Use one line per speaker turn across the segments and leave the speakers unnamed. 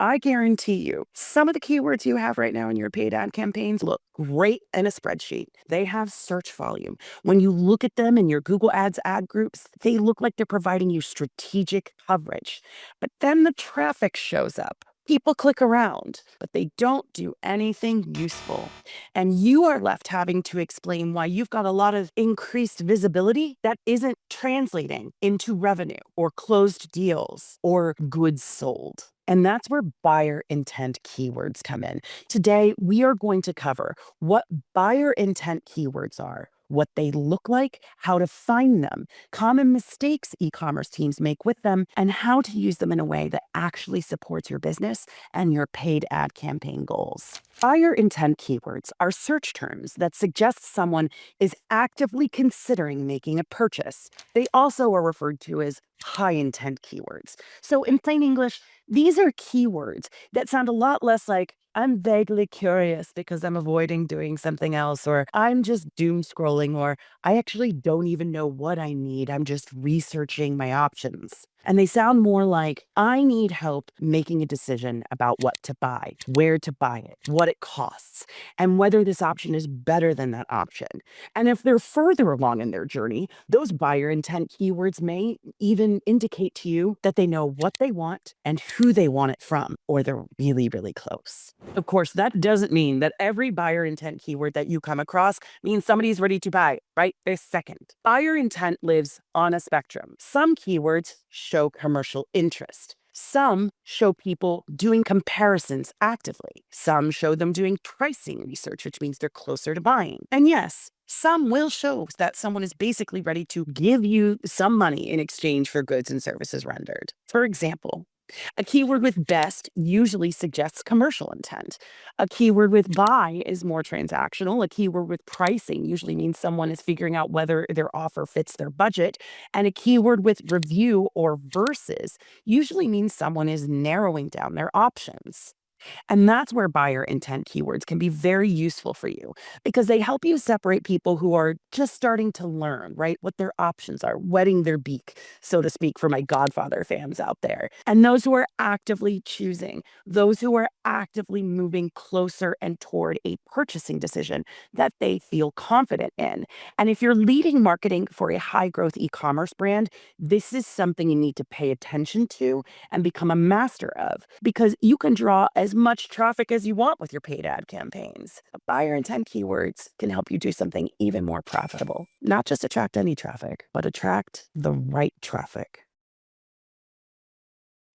I guarantee you, some of the keywords you have right now in your paid ad campaigns look great in a spreadsheet. They have search volume. When you look at them in your Google Ads ad groups, they look like they're providing you strategic coverage. But then the traffic shows up. People click around, but they don't do anything useful. And you are left having to explain why you've got a lot of increased visibility that isn't translating into revenue or closed deals or goods sold. And that's where buyer intent keywords come in. Today, we are going to cover what buyer intent keywords are, what they look like, how to find them, common mistakes e-commerce teams make with them, and how to use them in a way that actually supports your business and your paid ad campaign goals. Buyer intent keywords are search terms that suggest someone is actively considering making a purchase. They also are referred to as high intent keywords. So in plain English, these are keywords that sound a lot less like I'm vaguely curious because I'm avoiding doing something else, or I'm just doom scrolling, or I actually don't even know what I need. I'm just researching my options. And they sound more like I need help making a decision about what to buy, where to buy it, what it costs, and whether this option is better than that option. And if they're further along in their journey, those buyer intent keywords may even indicate to you that they know what they want and who they want it from, or they're really, really close. Of course, that doesn't mean that every buyer intent keyword that you come across means somebody's ready to buy right this second. Buyer intent lives on a spectrum. Some keywords show commercial interest. Some show people doing comparisons actively. Some show them doing pricing research, which means they're closer to buying. And yes, some will show that someone is basically ready to give you some money in exchange for goods and services rendered. For example, a keyword with best usually suggests commercial intent. A keyword with buy is more transactional. A keyword with pricing usually means someone is figuring out whether their offer fits their budget. And a keyword with review or versus usually means someone is narrowing down their options. And that's where buyer intent keywords can be very useful for you because they help you separate people who are just starting to learn, right? What their options are, wetting their beak, so to speak, for my Godfather fans out there. And those who are actively choosing, those who are actively moving closer and toward a purchasing decision that they feel confident in. And if you're leading marketing for a high growth e commerce brand, this is something you need to pay attention to and become a master of because you can draw as much traffic as you want with your paid ad campaigns. Buyer intent keywords can help you do something even more profitable. Not just attract any traffic, but attract the right traffic.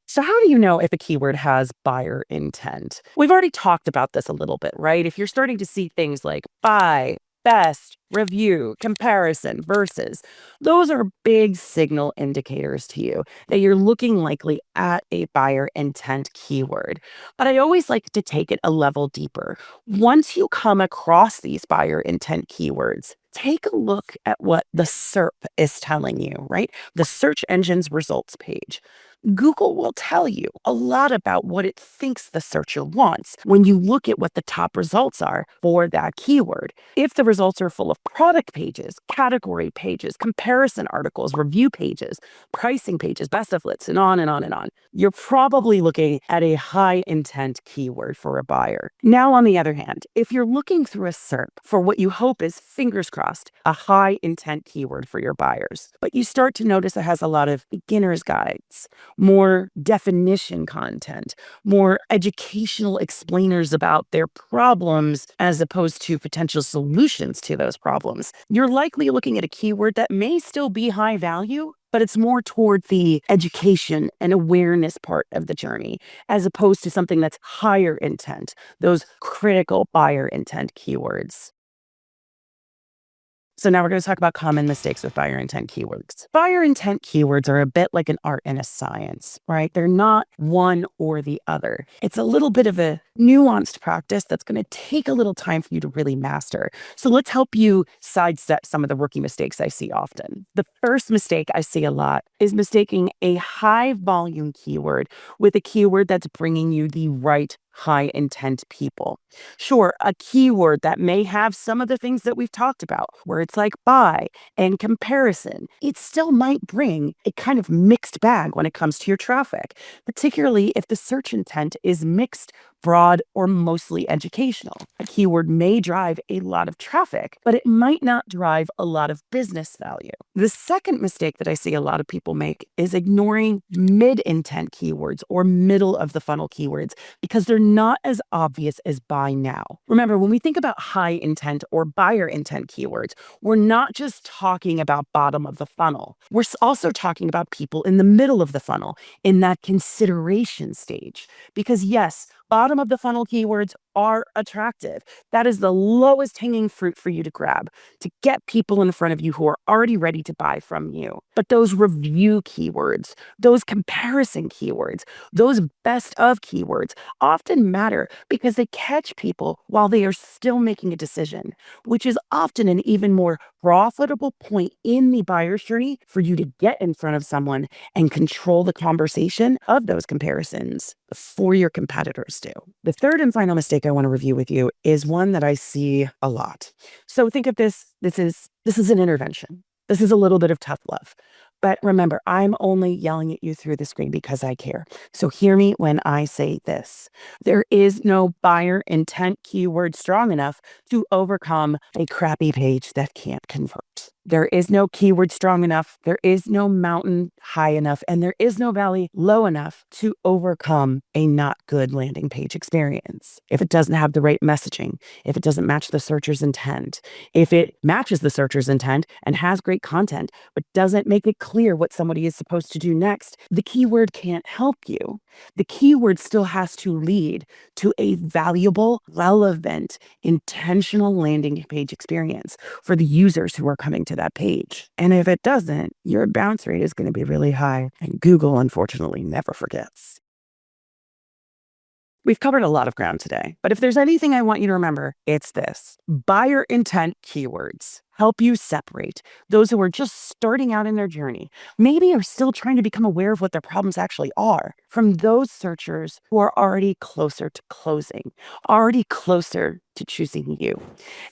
So how do you know if a keyword has buyer intent? We've already talked about this a little bit, right? If you're starting to see things like buy, best, review, comparison, versus, those are big signal indicators to you that you're looking likely at a buyer intent keyword. But I always like to take it a level deeper. Once you come across these buyer intent keywords, take a look at what the SERP is telling you, right? The search engine's results page. Google will tell you a lot about what it thinks the searcher wants when you look at what the top results are for that keyword. If the results are full of product pages, category pages, comparison articles, review pages, pricing pages, best of lists, and on and on and on, you're probably looking at a high intent keyword for a buyer. Now, on the other hand, if you're looking through a SERP for what you hope is, fingers crossed, a high intent keyword for your buyers, but you start to notice it has a lot of beginner's guides, more definition content, more educational explainers about their problems as opposed to potential solutions to those problems, you're likely looking at a keyword that may still be high value, but it's more toward the education and awareness part of the journey, as opposed to something that's higher intent, those critical buyer intent keywords. So now we're going to talk about common mistakes with buyer intent keywords. Buyer intent keywords are a bit like an art and a science, right? They're not one or the other. It's a little bit of a nuanced practice that's going to take a little time for you to really master. So let's help you sidestep some of the rookie mistakes I see often. The first mistake I see a lot is mistaking a high volume keyword with a keyword that's bringing you the right high intent people. Sure, a keyword that may have some of the things that we've talked about, where it's like buy and comparison, it still might bring a kind of mixed bag when it comes to your traffic, particularly if the search intent is mixed, broad, or mostly educational. A keyword may drive a lot of traffic, but it might not drive a lot of business value. The second mistake that I see a lot of people make is ignoring mid intent keywords or middle of the funnel keywords because they're not as obvious as buy now. Remember, when we think about high intent or buyer intent keywords, we're not just talking about bottom of the funnel. We're also talking about people in the middle of the funnel, in that consideration stage. Because yes, bottom of the funnel keywords are attractive. That is the lowest hanging fruit for you to grab, to get people in front of you who are already ready to buy from you. But those review keywords, those comparison keywords, those best of keywords often matter because they catch people while they are still making a decision, which is often an even more profitable point in the buyer's journey for you to get in front of someone and control the conversation of those comparisons before your competitors do. The third and final mistake I want to review with you is one that I see a lot. So think of this is an intervention. This is a little bit of tough love. But remember, I'm only yelling at you through the screen because I care. So hear me when I say this. There is no buyer intent keyword strong enough to overcome a crappy page that can't convert. There is no keyword strong enough. There is no mountain high enough, and there is no valley low enough to overcome a not good landing page experience. If it doesn't have the right messaging, if it doesn't match the searcher's intent, if it matches the searcher's intent and has great content, but doesn't make it clear what somebody is supposed to do next, the keyword can't help you. The keyword still has to lead to a valuable, relevant, intentional landing page experience for the users who are coming to that page. And if it doesn't, your bounce rate is going to be really high. And Google, unfortunately, never forgets. We've covered a lot of ground today, but if there's anything I want you to remember, it's this. Buyer intent keywords help you separate those who are just starting out in their journey, maybe are still trying to become aware of what their problems actually are, from those searchers who are already closer to closing, already closer to choosing you.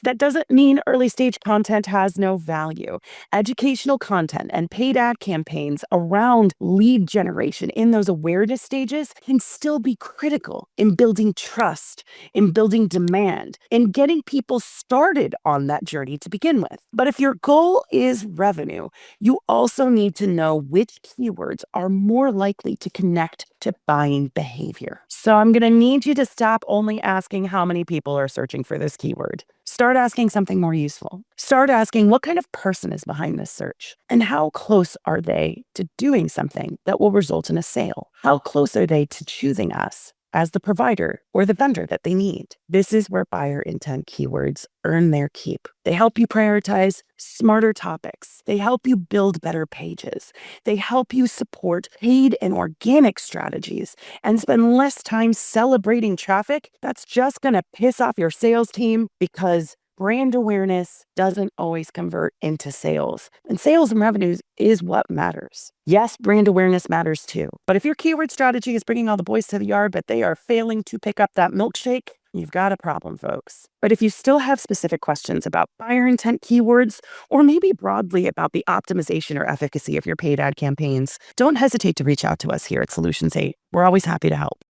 That doesn't mean early stage content has no value. Educational content and paid ad campaigns around lead generation in those awareness stages can still be critical in building trust, in building demand, in getting people started on that journey to begin with. But if your goal is revenue, you also need to know which keywords are more likely to connect to buying behavior. So I'm going to need you to stop only asking how many people are searching for this keyword. Start asking something more useful. Start asking what kind of person is behind this search and how close are they to doing something that will result in a sale? How close are they to choosing us as the provider or the vendor that they need? This is where buyer intent keywords earn their keep. They help you prioritize smarter topics. They help you build better pages. They help you support paid and organic strategies and spend less time celebrating traffic that's just going to piss off your sales team, because brand awareness doesn't always convert into sales. And sales and revenues is what matters. Yes, brand awareness matters too. But if your keyword strategy is bringing all the boys to the yard, but they are failing to pick up that milkshake, you've got a problem, folks. But if you still have specific questions about buyer intent keywords, or maybe broadly about the optimization or efficacy of your paid ad campaigns, don't hesitate to reach out to us here at Solutions 8. We're always happy to help.